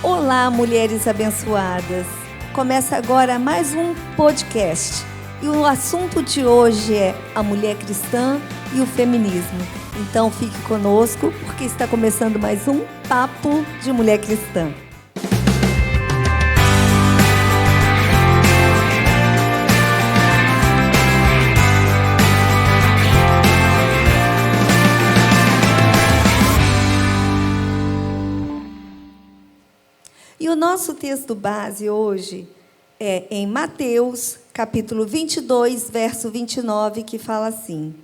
Olá, mulheres abençoadas! Começa agora mais um podcast. E o assunto de hoje é a mulher cristã e o feminismo. Então fique conosco, porque está começando mais um Papo de Mulher Cristã. E o nosso texto base hoje é em Mateus, capítulo 22, verso 29, que fala assim: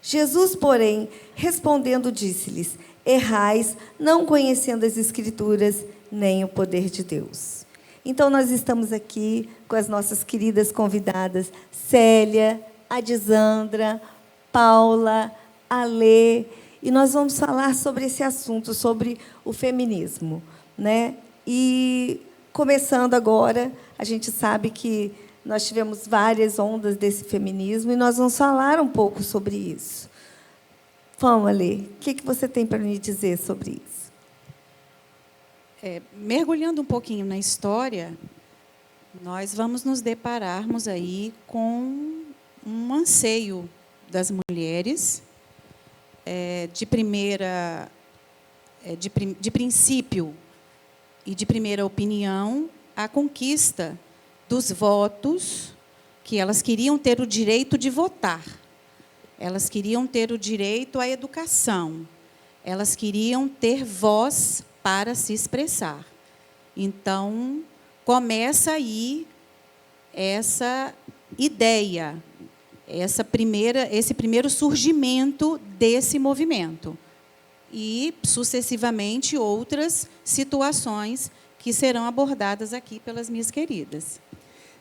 Jesus, porém, respondendo, disse-lhes: errais, não conhecendo as Escrituras, nem o poder de Deus. Então, nós estamos aqui com as nossas queridas convidadas, Célia, Adisandra, Paula, Alê, e nós vamos falar sobre esse assunto, sobre o feminismo, né? E, começando agora, a gente sabe que nós tivemos várias ondas desse feminismo e nós vamos falar um pouco sobre isso. Vamos, Alê, o que você tem para me dizer sobre isso? Mergulhando um pouquinho na história, nós vamos nos depararmos aí com um anseio das mulheres, de princípio, e de primeira opinião, a conquista dos votos, que elas queriam ter o direito de votar, elas queriam ter o direito à educação, elas queriam ter voz para se expressar. Então, começa aí essa ideia, esse primeiro surgimento desse movimento. E, sucessivamente, outras situações que serão abordadas aqui pelas minhas queridas.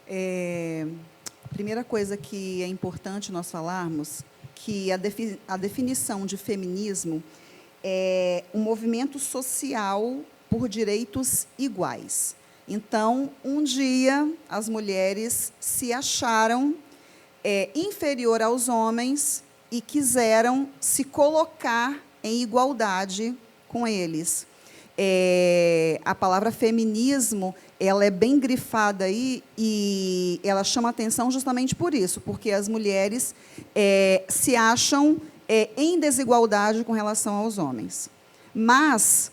A primeira coisa que é importante nós falarmos, que a definição de feminismo é um movimento social por direitos iguais. Então, um dia, as mulheres se acharam inferior aos homens e quiseram se colocar em igualdade com eles. A palavra feminismo, ela é bem grifada aí e ela chama atenção justamente por isso, porque as mulheres se acham em desigualdade com relação aos homens. Mas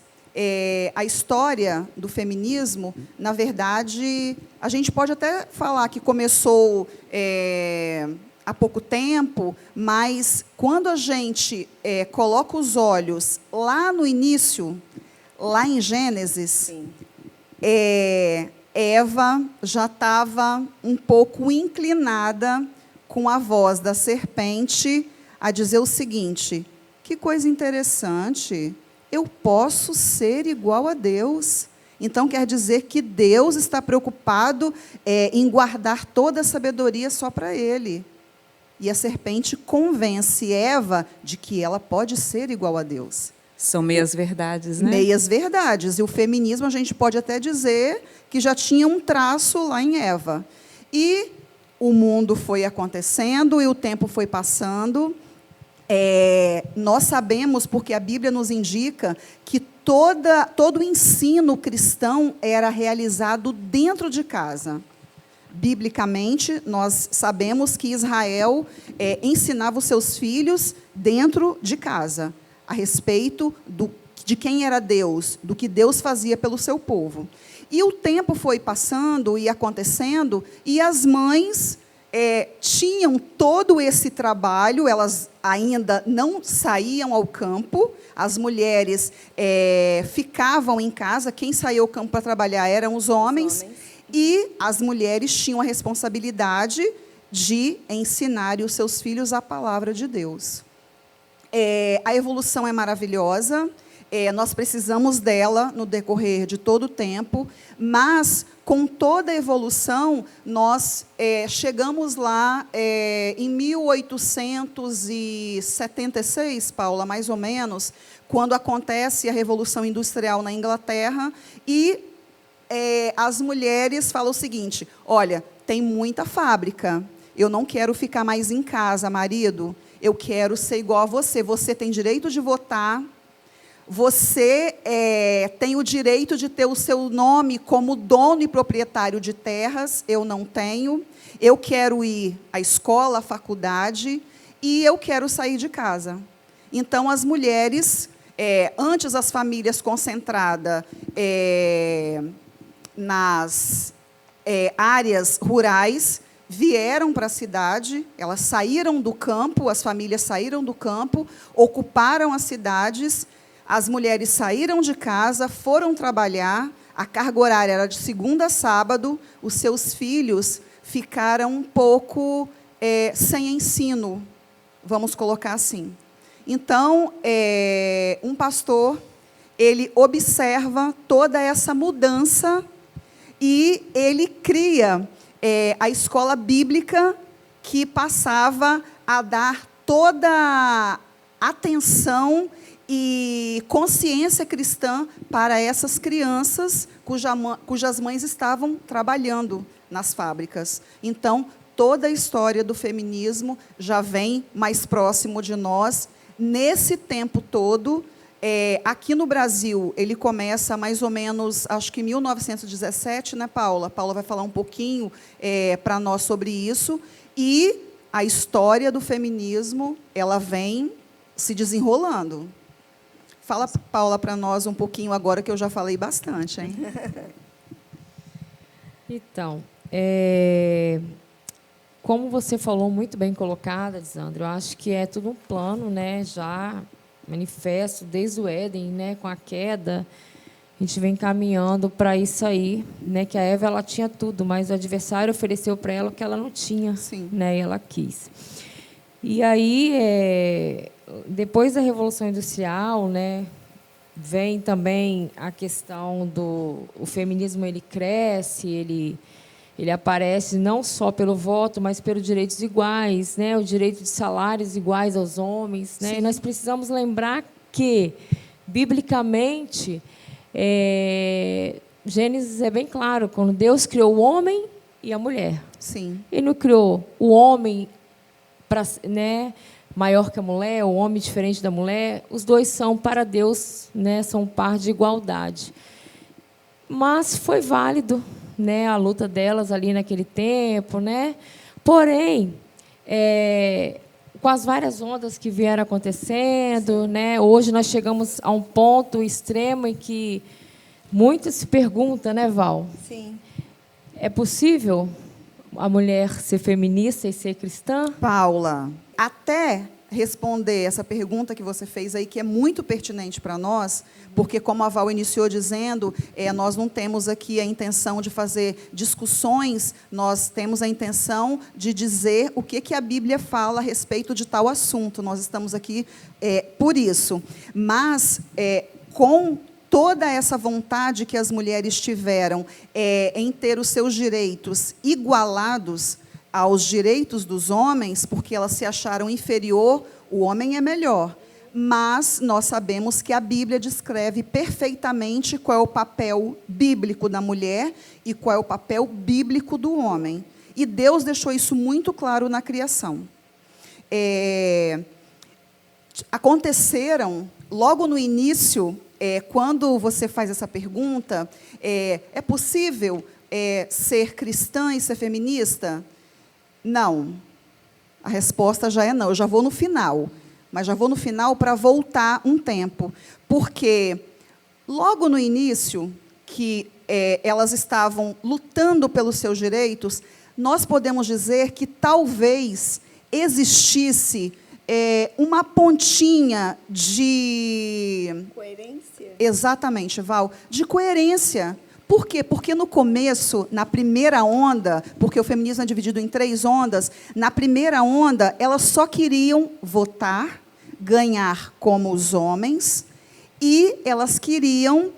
a história do feminismo, na verdade, a gente pode até falar que começou há pouco tempo, mas quando a gente coloca os olhos lá no início, lá em Gênesis, Eva já estava um pouco inclinada com a voz da serpente a dizer o seguinte: que coisa interessante, eu posso ser igual a Deus. Então, quer dizer que Deus está preocupado em guardar toda a sabedoria só para Ele. E a serpente convence Eva de que ela pode ser igual a Deus. São meias verdades, né? Meias verdades. E o feminismo, a gente pode até dizer que já tinha um traço lá em Eva. E o mundo foi acontecendo e o tempo foi passando. Nós sabemos, porque a Bíblia nos indica, que todo o ensino cristão era realizado dentro de casa. Biblicamente, nós sabemos que Israel ensinava os seus filhos dentro de casa, a respeito de quem era Deus, do que Deus fazia pelo seu povo. E o tempo foi passando e acontecendo, e as mães tinham todo esse trabalho, elas ainda não saíam ao campo, as mulheres ficavam em casa, quem saía ao campo para trabalhar eram os homens. E as mulheres tinham a responsabilidade de ensinar os seus filhos a palavra de Deus. A evolução é maravilhosa, nós precisamos dela no decorrer de todo o tempo, mas, com toda a evolução, nós chegamos lá em 1876, Paula, mais ou menos, quando acontece a Revolução Industrial na Inglaterra, e as mulheres falam o seguinte: olha, tem muita fábrica, eu não quero ficar mais em casa, marido, eu quero ser igual a você, você tem direito de votar, você tem o direito de ter o seu nome como dono e proprietário de terras, eu não tenho. Eu quero ir à escola, à faculdade, e eu quero sair de casa. Então, as mulheres, antes as famílias concentradas nas áreas rurais, vieram para a cidade, elas saíram do campo, as famílias saíram do campo, ocuparam as cidades, as mulheres saíram de casa, foram trabalhar, a carga horária era de segunda a sábado, os seus filhos ficaram um pouco sem ensino, vamos colocar assim. Então, um pastor, ele observa toda essa mudança e ele cria a escola bíblica, que passava a dar toda atenção e consciência cristã para essas crianças cujas mães estavam trabalhando nas fábricas. Então, toda a história do feminismo já vem mais próximo de nós. Nesse tempo todo, aqui no Brasil, ele começa mais ou menos, acho que em 1917, né, Paula? Paula vai falar um pouquinho para nós sobre isso. E a história do feminismo, ela vem se desenrolando. Fala, Paula, para nós um pouquinho agora, que eu já falei bastante, hein? Então, como você falou, muito bem colocada, Lisandro, eu acho que é tudo um plano, né, já manifesto desde o Éden, né, com a queda, a gente vem caminhando para isso aí, né, que a Eva ela tinha tudo, mas o adversário ofereceu para ela o que ela não tinha, Sim. né, e ela quis. E aí, depois da Revolução Industrial, né, vem também a questão o feminismo, ele cresce, ele aparece não só pelo voto, mas pelos direitos iguais, né? O direito de salários iguais aos homens, né? E nós precisamos lembrar que, biblicamente, Gênesis é bem claro, quando Deus criou o homem e a mulher. Sim. Ele não criou o homem maior que a mulher, o homem diferente da mulher. Os dois são, para Deus, né, são par de igualdade. Mas foi válido, né, a luta delas ali naquele tempo, né? Porém, com as várias ondas que vieram acontecendo, né, hoje nós chegamos a um ponto extremo em que muitos se perguntam, né, Val? Sim. É possível a mulher ser feminista e ser cristã? Paula, até responder essa pergunta que você fez aí, que é muito pertinente para nós, porque, como a Val iniciou dizendo, nós não temos aqui a intenção de fazer discussões, nós temos a intenção de dizer o que a Bíblia fala a respeito de tal assunto. Nós estamos aqui por isso. Mas, com toda essa vontade que as mulheres tiveram em ter os seus direitos igualados aos direitos dos homens, porque elas se acharam inferior, o homem é melhor. Mas nós sabemos que a Bíblia descreve perfeitamente qual é o papel bíblico da mulher e qual é o papel bíblico do homem. E Deus deixou isso muito claro na criação. Aconteceram, logo no início, quando você faz essa pergunta, é possível ser cristã e ser feminista? Não. A resposta já é não. Eu já vou no final. Mas já vou no final para voltar um tempo. Porque, logo no início, que elas estavam lutando pelos seus direitos, nós podemos dizer que talvez existisse uma pontinha de... Coerência? Exatamente, Val. De coerência. Por quê? Porque no começo, na primeira onda, porque o feminismo é dividido em 3 ondas, na primeira onda, elas só queriam votar, ganhar como os homens, e elas queriam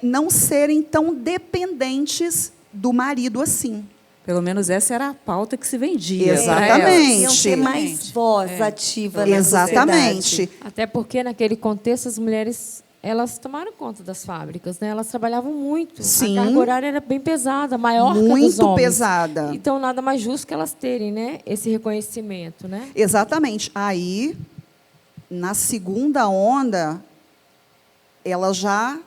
não serem tão dependentes do marido assim. Pelo menos essa era a pauta que se vendia. Exatamente. Iam ter mais voz ativa na Exatamente. sociedade. Até porque, naquele contexto, as mulheres elas tomaram conta das fábricas, né? Elas trabalhavam muito. Sim. A carga horária era bem pesada, maior que a dos Muito homens. pesada. Então, nada mais justo que elas terem, né, esse reconhecimento, né? Exatamente. Aí, na segunda onda, elas já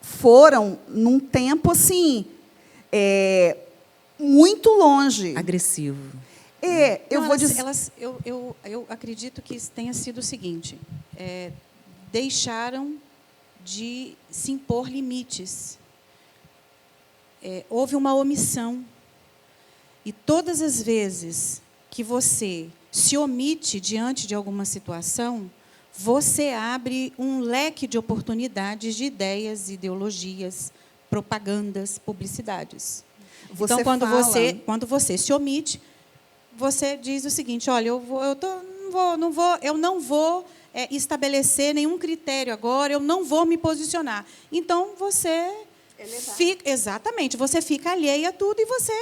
foram num tempo assim muito longe. Agressivo. Eu Não, vou elas- dizer. elas- eu acredito que tenha sido o seguinte: deixaram de se impor limites. Houve uma omissão. E todas as vezes que você se omite diante de alguma situação, você abre um leque de oportunidades de ideias, ideologias, propagandas, publicidades. Você Então, fala- quando você se omite, você diz o seguinte: olha, eu não vou estabelecer nenhum critério agora, eu não vou me posicionar. Então, você fica, exatamente, você fica alheia a tudo e você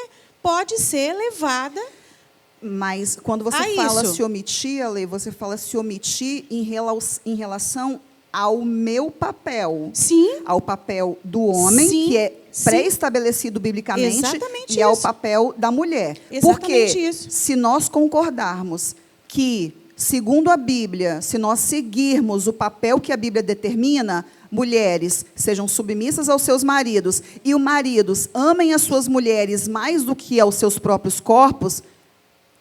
pode ser levada. Mas quando você Ah, fala isso. se omitir, Ale, você fala se omitir em relação ao meu papel. Sim. Ao papel do homem, Sim, que é sim. pré-estabelecido biblicamente, Exatamente e ao isso. papel da mulher. Exatamente Porque isso. se nós concordarmos que, segundo a Bíblia, se nós seguirmos o papel que a Bíblia determina, mulheres sejam submissas aos seus maridos e os maridos amem as suas mulheres mais do que aos seus próprios corpos,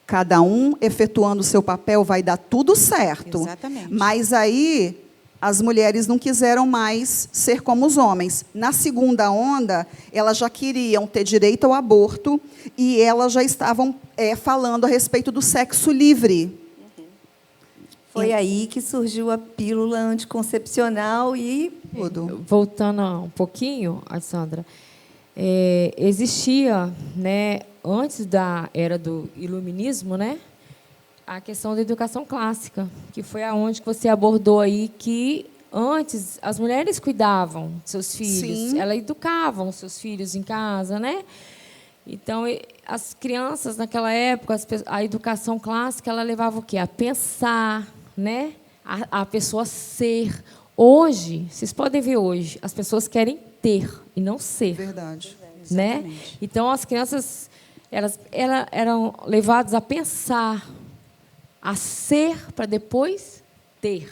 cada um efetuando o seu papel vai dar tudo certo. Exatamente. Mas aí as mulheres não quiseram mais ser como os homens. Na segunda onda, elas já queriam ter direito ao aborto e elas já estavam falando a respeito do sexo livre. Foi aí que surgiu a pílula anticoncepcional e Tudo. Voltando um pouquinho, Alessandra, existia, né, antes da era do iluminismo, né, a questão da educação clássica, que foi aonde que você abordou aí que antes as mulheres cuidavam de seus filhos, Sim. elas educavam seus filhos em casa, né? Então, as crianças naquela época, a educação clássica, ela levava o quê? A pensar, né? A pessoa ser. Hoje, vocês podem ver hoje, as pessoas querem ter e não ser, Verdade. né? Exatamente. Então, as crianças elas eram levadas a pensar, a ser para depois ter,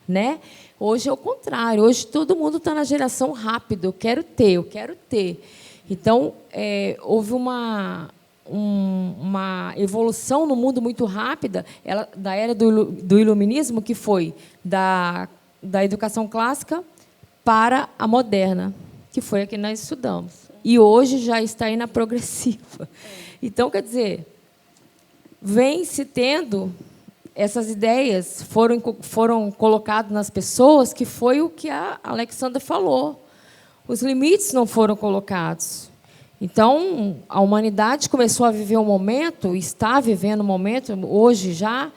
né? Hoje é o contrário. Hoje todo mundo está na geração rápido. Eu quero ter, eu quero ter. Então, houve uma evolução no mundo muito rápida da era do iluminismo, que foi da educação clássica para a moderna, que foi a que nós estudamos. E hoje já está aí na progressiva. Então, quer dizer, vem se tendo essas ideias, foram colocadas nas pessoas, que foi o que a Alexandra falou. Os limites não foram colocados. Então, a humanidade começou a viver um momento, está vivendo um momento, hoje já,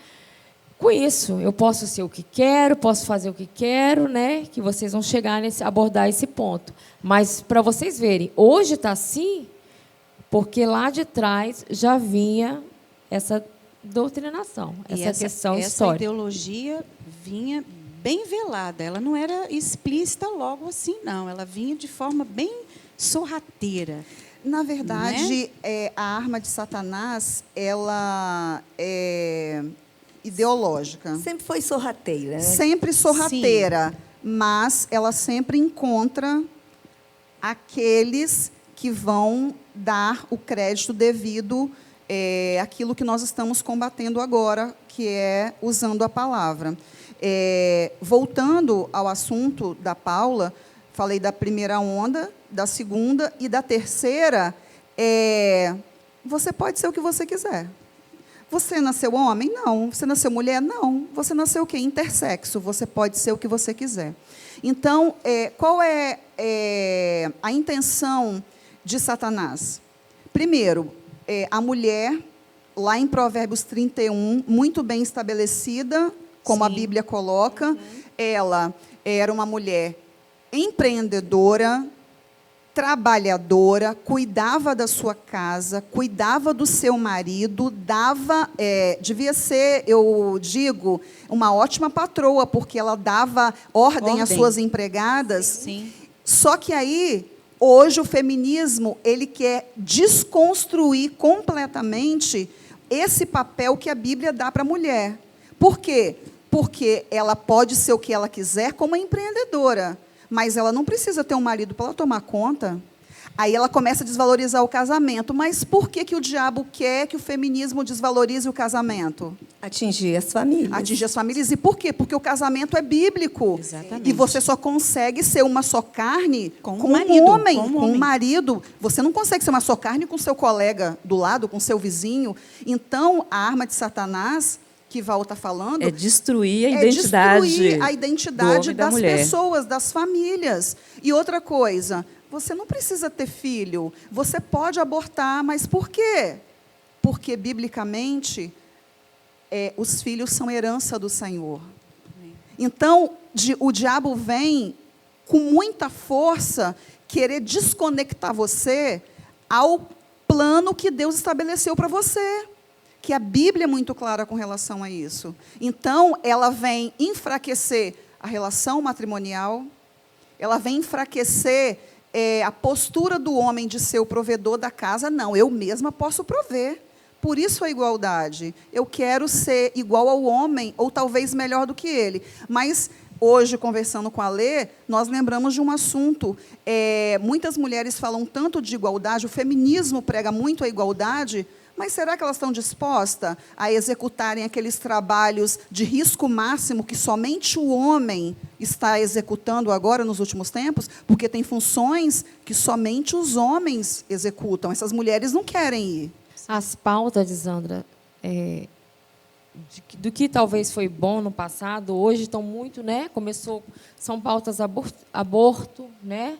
com isso. Eu posso ser o que quero, posso fazer o que quero, né? Que vocês vão chegar abordar esse ponto. Mas, para vocês verem, hoje está assim, porque lá de trás já vinha essa doutrinação, E essa questão essa histórica. ideologia vinha bem velada. Ela não era explícita logo assim, não. Ela vinha de forma bem sorrateira. Na verdade, a arma de Satanás, ela é ideológica. sempre foi sorrateira, né? Sempre sorrateira, mas ela sempre encontra aqueles que vão dar o crédito devido àquilo que nós estamos combatendo agora, que é usando a palavra. Voltando ao assunto da Paula, falei da primeira onda, da segunda e da terceira, você pode ser o que você quiser. Você nasceu homem? Não. Você nasceu mulher? Não. Você nasceu o quê? Intersexo. Você pode ser o que você quiser. Então, qual é a intenção de Satanás? Primeiro, a mulher, lá em Provérbios 31, muito bem estabelecida, como a Bíblia coloca, ela era uma mulher empreendedora, trabalhadora, cuidava da sua casa, cuidava do seu marido, dava, devia ser, eu digo, uma ótima patroa, porque ela dava ordem às suas empregadas. Sim. Só que aí, hoje, o feminismo, ele quer desconstruir completamente esse papel que a Bíblia dá para a mulher. Por quê? Porque ela pode ser o que ela quiser como empreendedora, mas ela não precisa ter um marido para ela tomar conta. Aí ela começa a desvalorizar o casamento. Mas por que, que o diabo quer que o feminismo desvalorize o casamento? Atingir as famílias. Atingir as famílias. E por quê? Porque o casamento é bíblico. Exatamente. E você só consegue ser uma só carne Com com o marido, um homem, com um com um homem. marido. Você não consegue ser uma só carne com seu colega do lado, com seu vizinho. Então, a arma de Satanás, que Val está falando, É destruir a é identidade. destruir a do identidade homem e da das mulher. pessoas, das famílias. E outra coisa, você não precisa ter filho. Você pode abortar, mas por quê? Porque, biblicamente, os filhos são herança do Senhor. Então, o diabo vem com muita força querer desconectar você ao plano que Deus estabeleceu para você. Que a Bíblia é muito clara com relação a isso. Então, ela vem enfraquecer a relação matrimonial, ela vem enfraquecer a postura do homem de ser o provedor da casa. Não, eu mesma posso prover. Por isso a igualdade. Eu quero ser igual ao homem, ou talvez melhor do que ele. Mas, hoje, conversando com a Lê, nós lembramos de um assunto. Muitas mulheres falam tanto de igualdade, o feminismo prega muito a igualdade, mas será que elas estão dispostas a executarem aqueles trabalhos de risco máximo que somente o homem está executando agora, nos últimos tempos? Porque tem funções que somente os homens executam. Essas mulheres não querem ir. As pautas, Lisandra, do que talvez foi bom no passado, hoje estão muito, né? São pautas aborto, né?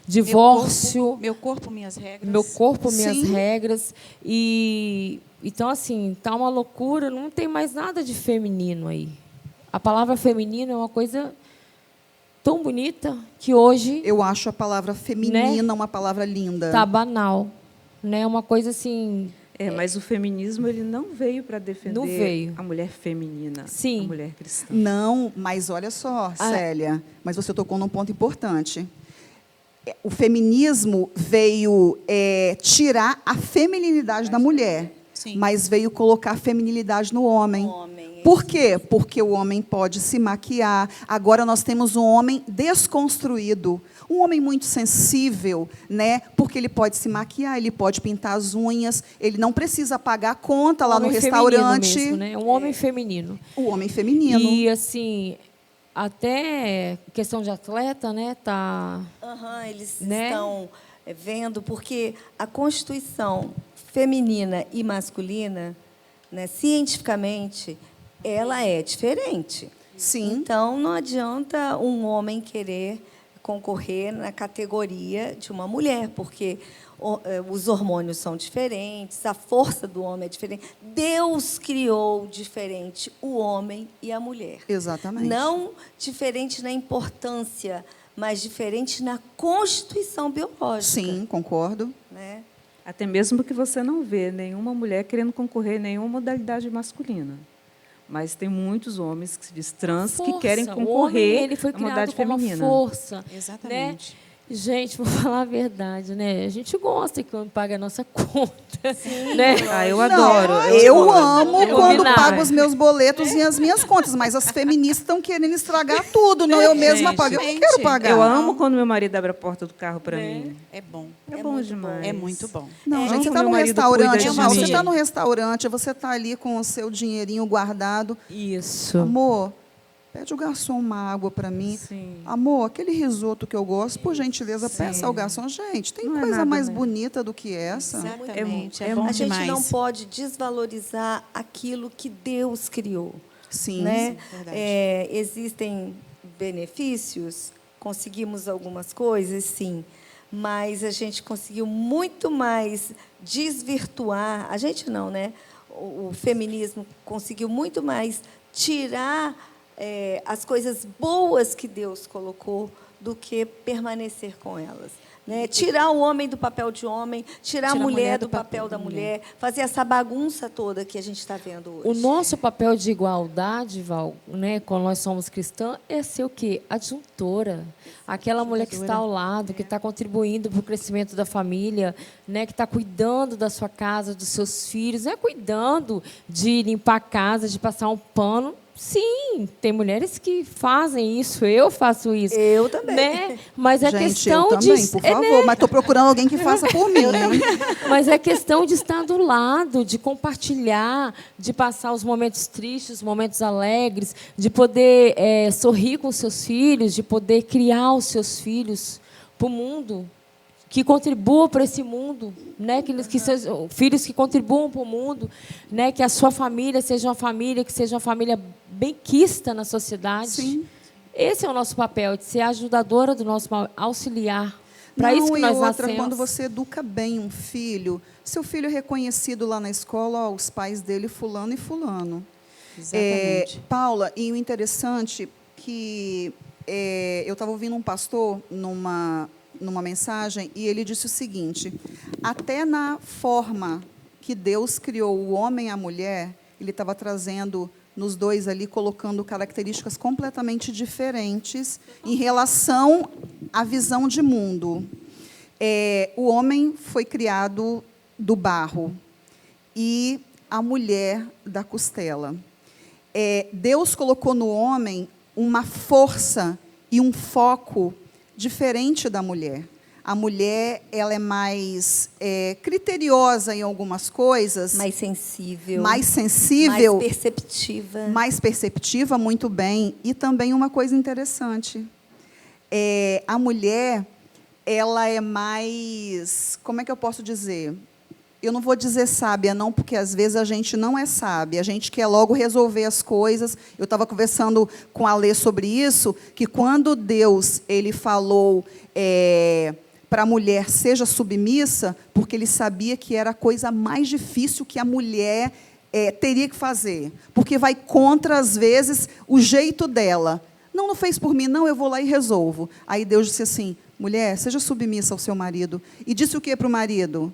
Divórcio. Meu corpo, minhas regras. Meu corpo, minhas Sim. regras. Então, assim, está uma loucura, não tem mais nada de feminino aí. A palavra feminino é uma coisa tão bonita que hoje Eu acho a palavra feminina uma palavra linda. está banal. Né? Uma coisa assim. Mas o feminismo ele não veio para Não defender veio. a mulher feminina, Sim. a mulher cristã. Não, mas olha só, Célia, mas você tocou num ponto importante. O feminismo veio tirar a feminilidade da mulher, Sim. mas veio colocar a feminilidade no homem. Homem, Por quê? Porque o homem pode se maquiar. Agora nós temos um homem desconstruído, um homem muito sensível, né? Porque ele pode se maquiar, ele pode pintar as unhas, ele não precisa pagar a conta lá no Homem restaurante. feminino mesmo, né? Um homem feminino. O homem feminino. E, assim, até questão de atleta, né? Tá. Aham, eles Né? estão vendo, porque a constituição feminina e masculina, né, cientificamente, ela é diferente. Sim. Então, não adianta um homem querer concorrer na categoria de uma mulher, porque os hormônios são diferentes, a força do homem é diferente. Deus criou diferente o homem e a mulher. Exatamente. Não diferente na importância, mas diferente na constituição biológica. Sim, concordo. Né? Até mesmo que você não vê nenhuma mulher querendo concorrer em nenhuma modalidade masculina. Mas tem muitos homens que se diz trans que querem O homem, concorrer ele foi na criado modalidade com uma feminina. força. Exatamente. Né? Gente, vou falar a verdade, né? A gente gosta que o homem pague a nossa conta. Né? Eu adoro. Eu amo Eu quando combinar. pago os meus boletos e as minhas contas, mas as feministas estão querendo estragar tudo, não eu mesma Gente, pago. Eu não quero pagar. Eu amo quando meu marido abre a porta do carro para Né? mim. É bom. É bom demais. É muito bom. Não, É, gente, você amo está meu no marido restaurante, cuida de Val, você mim. está no restaurante, você está ali com o seu dinheirinho guardado. Isso. Amor, pede o garçom uma água para mim. Sim. Amor, aquele risoto que eu gosto, por gentileza, peça ao garçom. Gente, tem Não é coisa nada, mais né? bonita do que essa? Exatamente. É É, bom A gente demais. não pode desvalorizar aquilo que Deus criou. Sim. Né? verdade. Existem benefícios, conseguimos algumas coisas, sim, mas a gente conseguiu muito mais desvirtuar, a gente não, né? O feminismo conseguiu muito mais tirar as coisas boas que Deus colocou do que permanecer com elas. Né? Tirar o homem do papel de homem, tirar a mulher do papel da mulher, fazer essa bagunça toda que a gente está vendo hoje. O nosso papel de igualdade, Val, né, quando nós somos cristãs, é ser o quê? Adjuntora. Aquela mulher que está ao lado, que está contribuindo para o crescimento da família, né, que está cuidando da sua casa, dos seus filhos, não é cuidando de limpar a casa, de passar um pano. Sim, tem mulheres que fazem isso, eu faço isso. Eu também. Né? Mas é Gente, questão eu também, de. por favor. Mas estou procurando alguém que faça por mim. Mas é questão de estar do lado, de compartilhar, de passar os momentos tristes, os momentos alegres, de poder sorrir com os seus filhos, de poder criar os seus filhos para o mundo, que contribuam para esse mundo, né? Que seus filhos que contribuam para o mundo, né? Que a sua família seja uma família, que seja uma família benquista na sociedade. Sim. Esse é o nosso papel, de ser ajudadora do nosso auxiliar. Para isso que e nós outra, nascemos. quando você educa bem um filho, seu filho é reconhecido lá na escola, ó, os pais dele, fulano e fulano. Exatamente. Paula, e o interessante que eu estava ouvindo um pastor numa mensagem e ele disse o seguinte: até na forma que Deus criou o homem e a mulher, ele estava trazendo nos dois ali, colocando características completamente diferentes em relação à visão de mundo. O homem foi criado do barro e a mulher da costela. Deus colocou no homem uma força e um foco diferente da mulher. A mulher, ela é mais criteriosa em algumas coisas. Mais sensível. Mais sensível. Mais perceptiva. Mais perceptiva, muito bem. E também uma coisa interessante. A mulher, ela é mais... Como é que eu posso dizer? Eu não vou dizer sábia, não, porque às vezes a gente não é sábia. A gente quer logo resolver as coisas. Eu estava conversando com a Lê sobre isso, que quando Deus ele falou para a mulher, seja submissa, porque ele sabia que era a coisa mais difícil que a mulher teria que fazer. Porque vai contra, às vezes, o jeito dela. Não fez por mim, não, eu vou lá e resolvo. Aí Deus disse assim, mulher, seja submissa ao seu marido. E disse o que para o marido?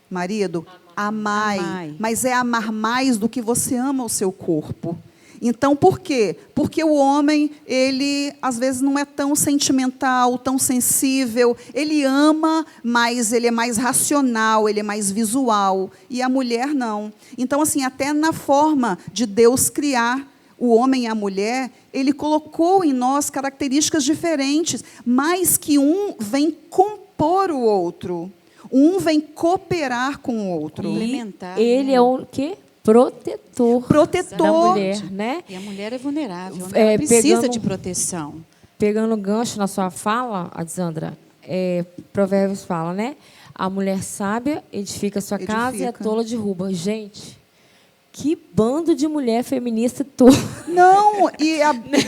Marido, amai. Mas é amar mais do que você ama o seu corpo. Então, por quê? Porque o homem, ele, às vezes, não é tão sentimental, tão sensível. Ele ama, mas ele é mais racional, ele é mais visual. E a mulher, não. Então, assim, até na forma de Deus criar o homem e a mulher, ele colocou em nós características diferentes, mas que um vem compor o outro. Um vem cooperar com o outro. Complementar. Ele é o quê? Protetor da mulher, né? E a mulher é vulnerável, né? Ela precisa de proteção. Pegando o gancho na sua fala, Adisandra, Provérbios fala, né? A mulher sábia edifica sua casa e a tola derruba. Gente, que bando de mulher feminista toda. Não, e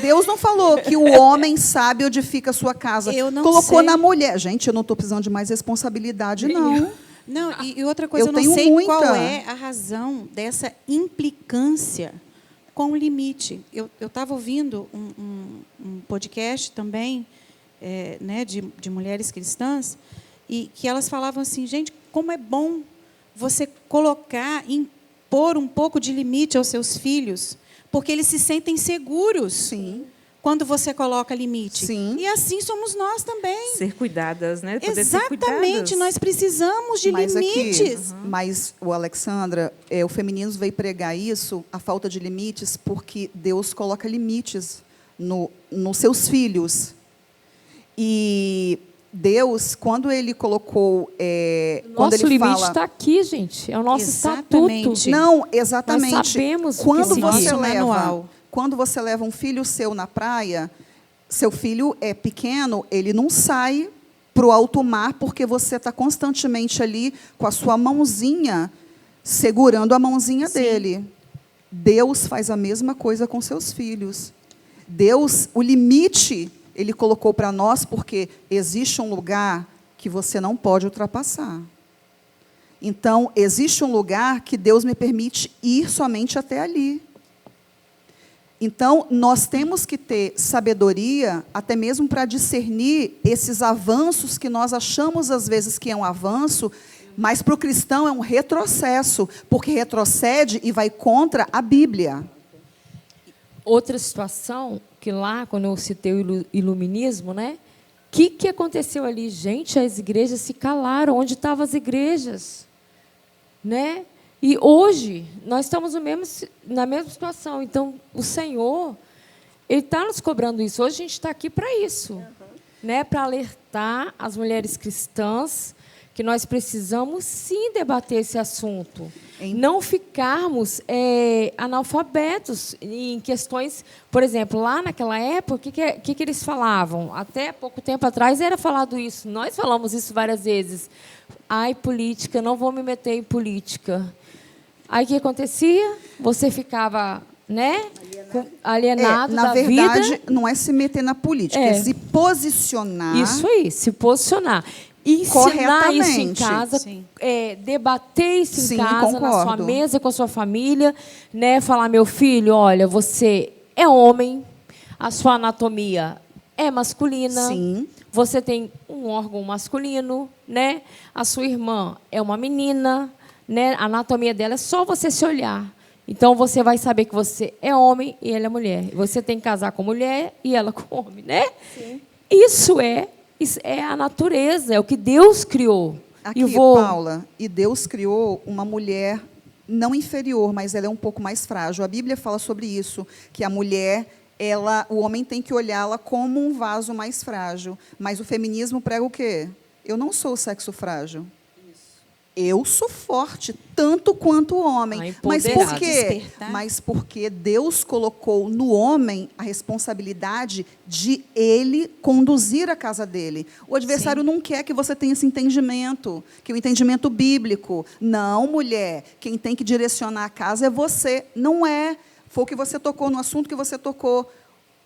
Deus não falou que o homem sábio edifica a sua casa. Eu não Colocou sei. na mulher. Gente, eu não estou precisando de mais responsabilidade, não. Não, e outra coisa, eu não tenho sei muita. qual é a razão dessa implicância com o limite. Eu estava ouvindo um podcast também, né, de mulheres cristãs, e que elas falavam assim, gente, como é bom você impor um pouco de limite aos seus filhos, porque eles se sentem seguros. Sim. Quando você coloca limite. Sim. E assim somos nós também. Ser cuidadas, né? Poder ser Exatamente, cuidadas. nós precisamos de limites. Mas, o Alexandra, o feminismo veio pregar isso, a falta de limites, porque Deus coloca limites nos seus filhos. E Deus, quando Ele colocou... quando Nosso ele limite fala, está aqui, gente. É o nosso Exatamente. estatuto. Não, exatamente. Nós sabemos o Quando que você seguir. leva, quando você leva um filho seu na praia, seu filho é pequeno, ele não sai para o alto mar porque você está constantemente ali com a sua mãozinha segurando a mãozinha dele. Deus faz a mesma coisa com seus filhos. Deus, o limite, Ele colocou para nós porque existe um lugar que você não pode ultrapassar. Então, existe um lugar que Deus me permite ir somente até ali. Então, nós temos que ter sabedoria, até mesmo para discernir esses avanços que nós achamos, às vezes, que é um avanço, mas para o cristão é um retrocesso, porque retrocede e vai contra a Bíblia. Outra situação, que lá, quando eu citei o iluminismo, né? O que aconteceu ali? Gente, as igrejas se calaram. Onde estavam as igrejas? Né? E hoje, nós estamos na mesma situação. Então, o Senhor, Ele está nos cobrando isso. Hoje, a gente está aqui para isso. Né? Para alertar as mulheres cristãs que nós precisamos, sim, debater esse assunto. Não ficarmos analfabetos em questões... Por exemplo, lá naquela época, o que eles falavam? Até pouco tempo atrás era falado isso. Nós falamos isso várias vezes. Ai, política, não vou me meter em política. Aí, o que acontecia? Você ficava... né? Alienado na da verdade, vida. não é se meter na política, é se posicionar. Isso aí, se posicionar. Ensinar isso em casa, debater isso Sim, em casa, concordo. na sua mesa, com a sua família, né? Falar, meu filho, olha, você é homem, a sua anatomia é masculina, Sim. você tem um órgão masculino, né? A sua irmã é uma menina, né? A anatomia dela é só você se olhar. Então, você vai saber que você é homem e ela é mulher. Você tem que casar com mulher e ela com homem, né? Sim. Isso é a natureza, é o que Deus criou. Aqui, Paula, e Deus criou uma mulher não inferior, mas ela é um pouco mais frágil. A Bíblia fala sobre isso, que a mulher, o homem tem que olhá-la como um vaso mais frágil. Mas o feminismo prega o quê? Eu não sou o sexo frágil. Eu sou forte, tanto quanto o homem. Mas por quê? Mas porque Deus colocou no homem a responsabilidade de ele conduzir a casa dele. O adversário não quer que você tenha esse entendimento, que é o entendimento bíblico. Não, mulher, quem tem que direcionar a casa é você. Não é. Foi o que você tocou, no assunto que você tocou.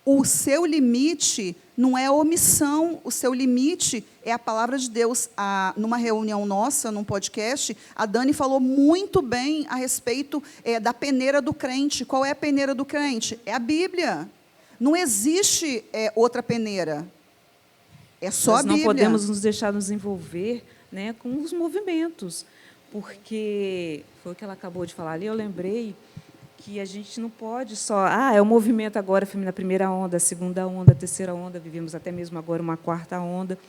O seu limite não é a omissão, o seu limite é a palavra de Deus. Numa reunião nossa, num podcast, a Dani falou muito bem a respeito da peneira do crente. Qual é a peneira do crente? É a Bíblia. Não existe outra peneira. É só a Bíblia. Nós não podemos nos deixar nos envolver, né, com os movimentos, porque foi o que ela acabou de falar ali, eu lembrei que a gente não pode só... é o movimento agora, na primeira onda, a segunda onda, a terceira onda, vivemos até mesmo agora uma quarta onda,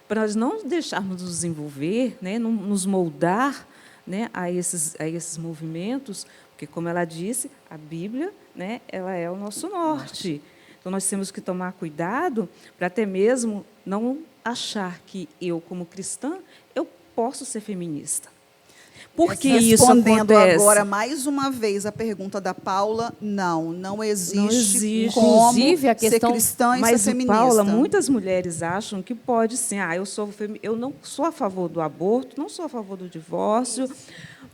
para nós não deixarmos nos envolver, né, nos moldar, né, a esses movimentos, porque, como ela disse, a Bíblia, né, ela é o nosso norte. Então, nós temos que tomar cuidado para até mesmo não achar que eu, como cristã, eu posso ser feminista. Por que isso acontece? Respondendo agora, mais uma vez, a pergunta da Paula, não existe como inclusive, a questão, ser cristã e mas, ser feminista. Paula, muitas mulheres acham que pode sim, eu não sou a favor do aborto, não sou a favor do divórcio,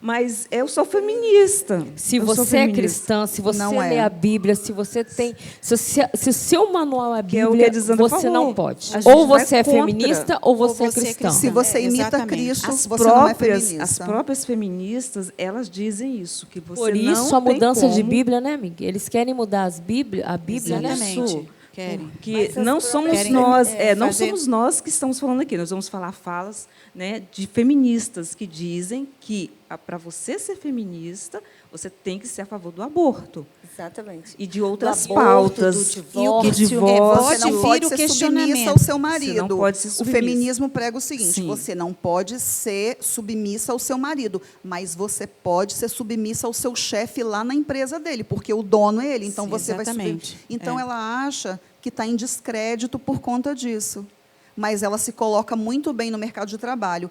mas eu sou feminista. Se você é cristã, se você lê a Bíblia, se você tem... Se o seu manual é a Bíblia, você não pode. Ou você é feminista, ou você é cristã. Se você imita Cristo, você não é feminista. As próprias feministas, elas dizem isso, que você Por isso, não a mudança tem de como... Bíblia, né, amiga? Eles querem mudar a Bíblia, Exatamente. né? Querem. Que não somos nós, não somos nós que estamos falando aqui. Nós vamos falar falas, né, de feministas que dizem que para você ser feminista, você tem que ser a favor do aborto. Exatamente. E de outras Do aborto, pautas. do divórcio. Você não pode ser submissa ao seu marido. Você não pode ser o submissa. feminismo prega o seguinte, Sim. você não pode ser submissa ao seu marido, mas você pode ser submissa ao seu chefe lá na empresa dele, porque o dono é ele, então Sim, você vai exatamente. subir. Então, ela acha que está em descrédito por conta disso. Mas ela se coloca muito bem no mercado de trabalho.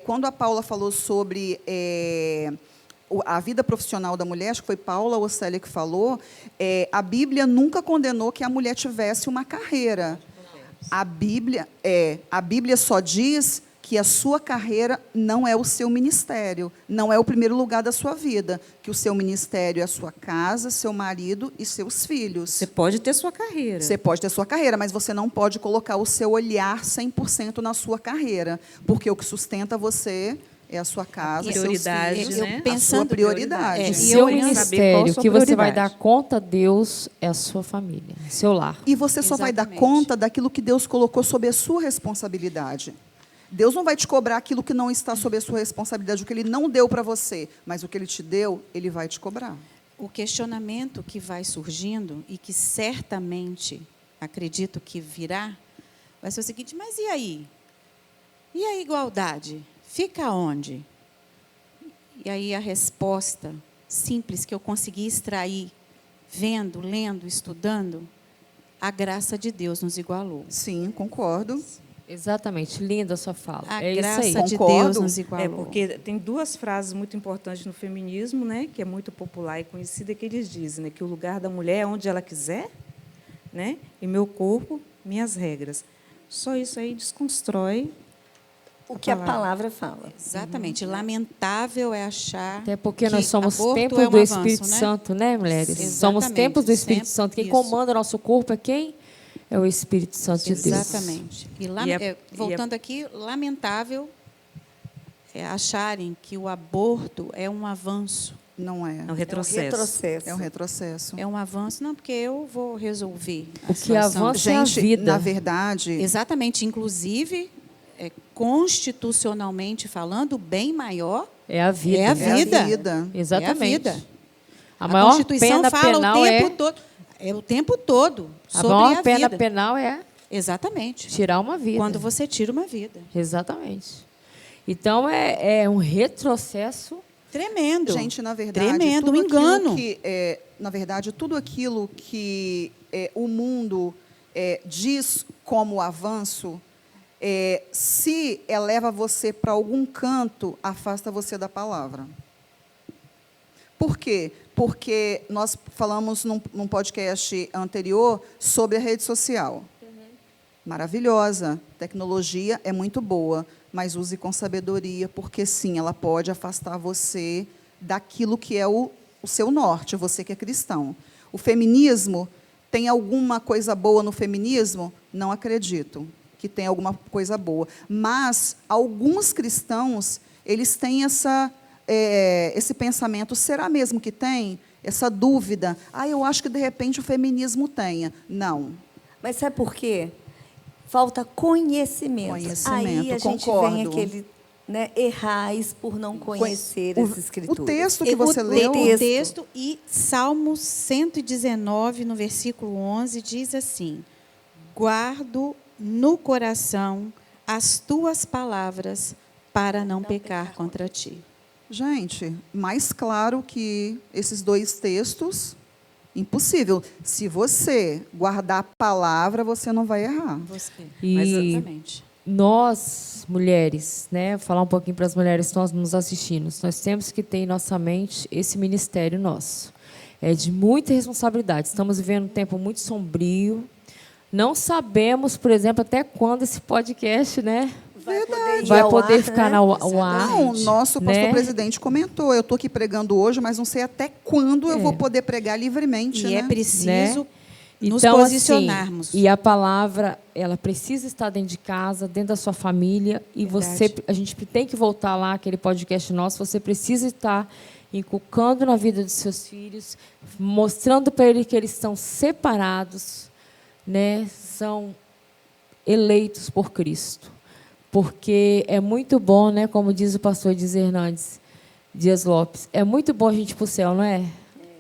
Quando a Paula falou sobre a vida profissional da mulher, acho que foi Paula ou Célia que falou, a Bíblia nunca condenou que a mulher tivesse uma carreira. A Bíblia só diz que a sua carreira não é o seu ministério, não é o primeiro lugar da sua vida, que o seu ministério é a sua casa, seu marido e seus filhos. Você pode ter sua carreira. Você pode ter sua carreira, mas você não pode colocar o seu olhar 100% na sua carreira, porque o que sustenta você é a sua casa, prioridade, seus filhos, né? a sua prioridade. O seu quero saber qual ministério, a sua que você vai prioridade. dar conta a Deus, é a sua família, seu lar. E você só vai dar conta daquilo que Deus colocou sob a sua responsabilidade. Deus não vai te cobrar aquilo que não está sob a sua responsabilidade, o que Ele não deu para você, mas o que Ele te deu, Ele vai te cobrar. O questionamento que vai surgindo e que certamente, acredito que virá, vai ser o seguinte, mas e aí? E a igualdade? Fica onde? E aí a resposta simples que eu consegui extrair, vendo, lendo, estudando, a graça de Deus nos igualou. Sim, concordo. Exatamente, linda a sua fala. A É isso graça aí. de Concordo. Deus nos igualou. Porque tem duas frases muito importantes no feminismo, né, que é muito popular e conhecida, que eles dizem, né, que o lugar da mulher é onde ela quiser, né, e meu corpo, minhas regras. Só isso aí desconstrói O que a palavra fala. Exatamente. Lamentável é achar Até porque que nós somos aborto templos é um do avanço, Espírito né? Santo, né, mulheres? Exatamente, Somos templos do Espírito sempre Santo. Quem isso. comanda o nosso corpo é quem? É o Espírito Santo de Deus. Exatamente. E Voltando aqui, lamentável é acharem que o aborto é um avanço. Não é. É um retrocesso. Retrocesso. É um retrocesso. É um avanço, não, porque eu vou resolver a O que situação. avança é a Gente, vida. na verdade, Exatamente. Inclusive, constitucionalmente falando, o bem maior É a vida. é a vida. é a vida. Exatamente. É a vida. A maior Constituição pena fala penal o tempo é... todo. É o tempo todo A sobre maior a pena vida. penal é Exatamente. tirar uma vida. Quando você tira uma vida. Exatamente. Então, é um retrocesso. Tremendo. Gente, na verdade, Tremendo, tudo um engano. aquilo que, na verdade, tudo aquilo que o mundo diz como avanço, se eleva você para algum canto, afasta você da palavra. Por quê? Porque nós falamos num podcast anterior sobre a rede social. Maravilhosa, tecnologia é muito boa, mas use com sabedoria, porque sim, ela pode afastar você daquilo que é o seu norte, você que é cristão. O feminismo, tem alguma coisa boa no feminismo? Não acredito que tem alguma coisa boa. Mas alguns cristãos, eles têm esse pensamento, será mesmo que tem? Essa dúvida. Eu acho que, de repente, o feminismo tenha. Não. Mas sabe por quê? Falta conhecimento. Aí a gente concordo. vem aquele, né, errais por não conhecer as escrituras. O texto que você leu... O texto e Salmo 119, no versículo 11, diz assim: guardo no coração as tuas palavras para não pecar contra ti. Gente, mais claro que esses dois textos, impossível. Se você guardar a palavra, você não vai errar. E Exatamente. nós, mulheres, né, falar um pouquinho para as mulheres que estão nos assistindo, nós temos que ter em nossa mente esse ministério nosso. É de muita responsabilidade. Estamos vivendo um tempo muito sombrio. Não sabemos, por exemplo, até quando esse podcast, né, vai poder ficar no ar. Não, o nosso pastor né? presidente comentou, eu estou aqui pregando hoje, mas não sei até quando eu vou poder pregar livremente. E né? é preciso Né? nos Então, posicionarmos. assim, e a palavra, ela precisa estar dentro de casa, dentro da sua família, e Verdade. a gente tem que voltar lá, aquele podcast nosso, você precisa estar inculcando na vida dos seus filhos, mostrando para eles que eles estão separados, né? São eleitos por Cristo. Porque é muito bom, né, como diz o pastor Dias Lopes, é muito bom a gente ir para o céu, não é?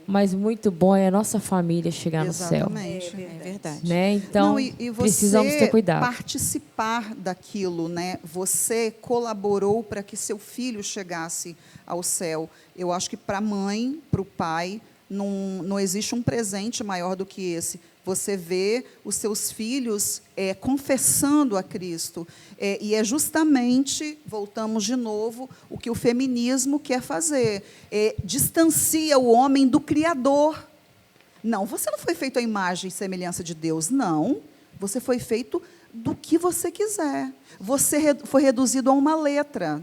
Mas muito bom é a nossa família chegar no céu. Exatamente. É verdade. Né? Então, Não, e você precisamos ter cuidado. participar daquilo, né? Você colaborou para que seu filho chegasse ao céu. Eu acho que para a mãe, para o pai, não existe um presente maior do que esse. Você vê os seus filhos confessando a Cristo. E é justamente, voltamos de novo, o que o feminismo quer fazer. Distancia o homem do Criador. Não, você não foi feito à imagem e semelhança de Deus, não. Você foi feito do que você quiser. Você foi reduzido a uma letra.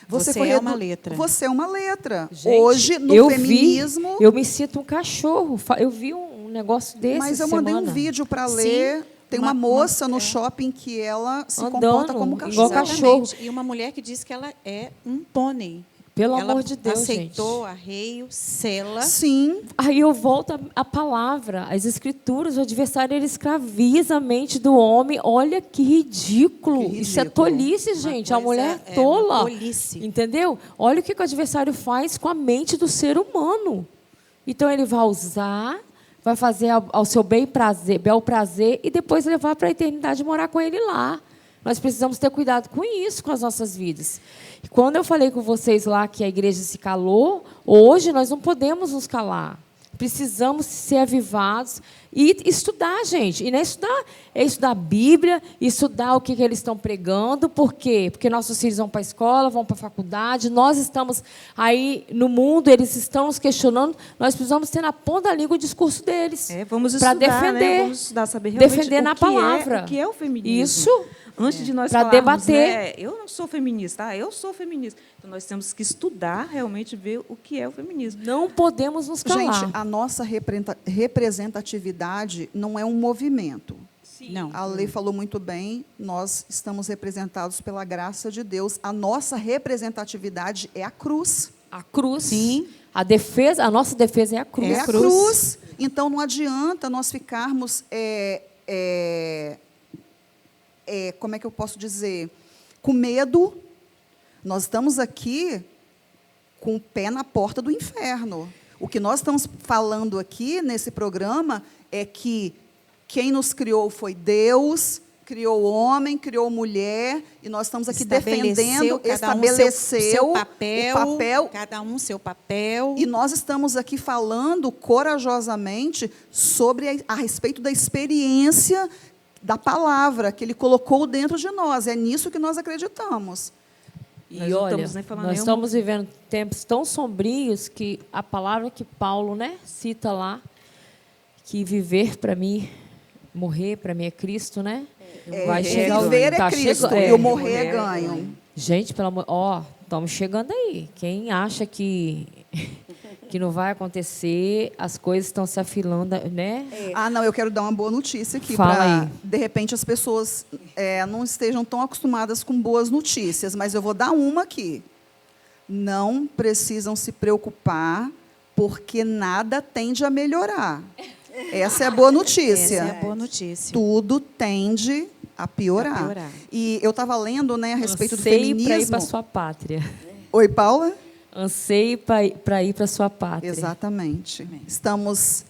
Você é uma letra. Você é uma letra. Gente, hoje, no eu feminismo... eu me sinto um cachorro. Eu vi um negócio desse Mas eu mandei semana. um vídeo para Sim, ler. Tem uma moça no é. shopping que ela se Andando, comporta como igual cachorro. cachorro. Exatamente. E uma mulher que diz que ela é um pônei. Pelo Ela amor de Deus, aceitou, gente. arreio, sela. Sim, Aí eu volto à palavra, às escrituras. O adversário, ele escraviza a mente do homem. Olha que ridículo. Que Isso é ridículo. tolice, gente. A coisa- mulher é tola. uma tolice. Entendeu? Olha o que o adversário faz com a mente do ser humano. Então, ele vai usar, vai fazer ao seu bel prazer, e depois levar para a eternidade morar com ele lá. Nós precisamos ter cuidado com isso, com as nossas vidas. E quando eu falei com vocês lá que a igreja se calou, hoje nós não podemos nos calar. Precisamos ser avivados e estudar, gente. E não é estudar a Bíblia, estudar o que eles estão pregando. Por quê? Porque nossos filhos vão para a escola, vão para a faculdade, nós estamos aí no mundo, eles estão nos questionando. Nós precisamos ter na ponta da língua o discurso deles. Vamos para estudar, defender, né? Vamos estudar, saber realmente defender na palavra. O que é o feminismo. Isso. Antes de nós Para falarmos, debater. né, eu não sou feminista, eu sou feminista. Então, nós temos que estudar, realmente, ver o que é o feminismo. Não podemos nos calar. Gente, a nossa representatividade não é um movimento. Não. A lei falou muito bem, nós estamos representados pela graça de Deus. A nossa representatividade é a cruz. A cruz. Sim. A nossa defesa é a cruz. É a cruz. Então, não adianta nós ficarmos... como é que eu posso dizer? Com medo. Nós estamos aqui com o pé na porta do inferno. O que nós estamos falando aqui nesse programa é que quem nos criou foi Deus, criou o homem, criou a mulher, e nós estamos aqui defendendo, estabeleceu seu papel, o papel. Cada um seu papel. E nós estamos aqui falando corajosamente sobre a respeito da experiência da palavra que Ele colocou dentro de nós. É nisso que nós acreditamos. E Nós não olha, estamos nem falando nós nenhum- estamos vivendo tempos tão sombrios que a palavra que Paulo, né, cita lá, que viver para mim, morrer para mim é Cristo, né? Vai chegar o- Viver tá é Cristo chegando- e o morrer é ganho. Gente, pelo amor, estamos chegando aí. Quem acha que não vai acontecer, as coisas estão se afilando, né? Ah, não, eu quero dar uma boa notícia aqui. Fala Para, aí. de repente, as pessoas não estejam tão acostumadas com boas notícias, mas eu vou dar uma aqui. Não precisam se preocupar, porque nada tende a melhorar. Essa é a boa notícia. Essa é a boa notícia. Tudo tende a piorar. A piorar. E eu estava lendo, né, a respeito do Anseie para ir feminismo. para sua pátria. Oi, Paula? Anseie para ir para sua pátria. Exatamente. Amém. Estamos...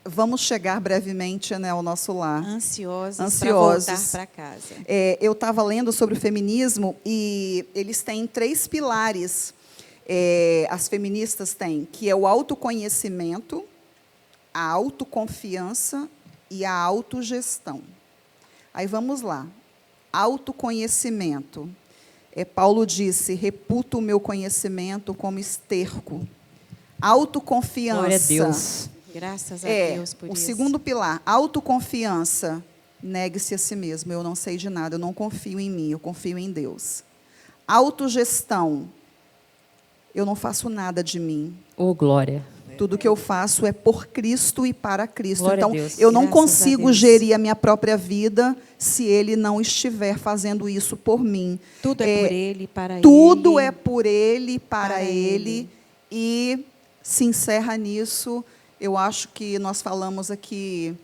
vamos chegar brevemente, né, ao nosso lar. Ansiosos para Ansiosos. voltar para casa. Eu estava lendo sobre o feminismo e eles têm 3 pilares, as feministas têm, que é o autoconhecimento, a autoconfiança e a autogestão. Aí vamos lá. Autoconhecimento. Paulo disse, reputo o meu conhecimento como esterco. Autoconfiança. Glória a Deus. Graças a Deus por o isso. segundo pilar, autoconfiança. Negue-se a si mesmo. Eu não sei de nada, eu não confio em mim, eu confio em Deus. Autogestão. Eu não faço nada de mim. Ô, glória. Tudo que eu faço é por Cristo e para Cristo. Glória a Então, Deus. eu não Graças a consigo Deus. gerir a minha própria vida se Ele não estiver fazendo isso por mim. Tudo é por Ele, para Tudo Ele. é por Ele, para Para Ele. Ele. E se encerra nisso. Eu acho que nós falamos aqui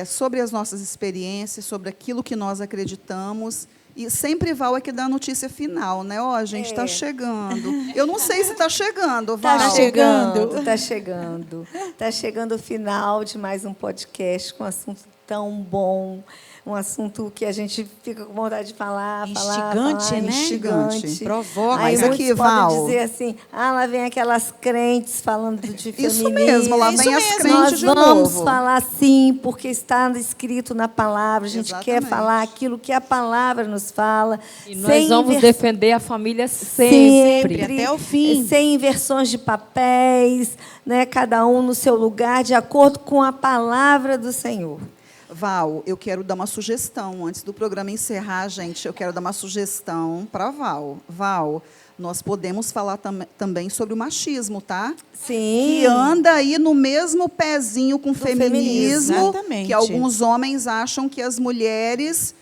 sobre as nossas experiências, sobre aquilo que nós acreditamos. E sempre Val é que dá a notícia final, né? Ó, a gente está chegando. Eu não sei se está chegando, Val. Está chegando. chegando, está chegando. Está chegando o final de mais um podcast com um assunto tão bom, um assunto que a gente fica com vontade de falar, Instigante, né? Instigante. Provoca. Aí Mas muitos aqui, podem Val. dizer assim, lá vem aquelas crentes falando de feminismo. Isso mesmo, lá vem as crentes Nós de vamos novo. falar sim, porque está escrito na palavra. A gente quer Exatamente. falar aquilo que a palavra nos fala. E nós vamos inver- defender a família sempre. Até o fim. Sem inversões de papéis, né? Cada um no seu lugar, de acordo com a palavra do Senhor. Val, eu quero dar uma sugestão. Antes do programa encerrar, gente, eu quero dar uma sugestão para Val. Val, nós podemos falar também sobre o machismo, tá? Sim. Que anda aí no mesmo pezinho com o feminismo, Exatamente. que alguns homens acham que as mulheres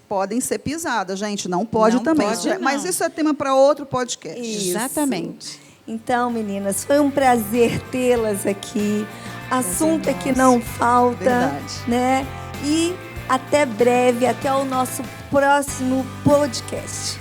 podem ser pisadas. Gente, não pode Não também. pode, não. Mas isso é tema para outro podcast. Isso. Exatamente. Então, meninas, foi um prazer tê-las aqui. Assunto é que não falta, Verdade. né? E até breve, até o nosso próximo podcast.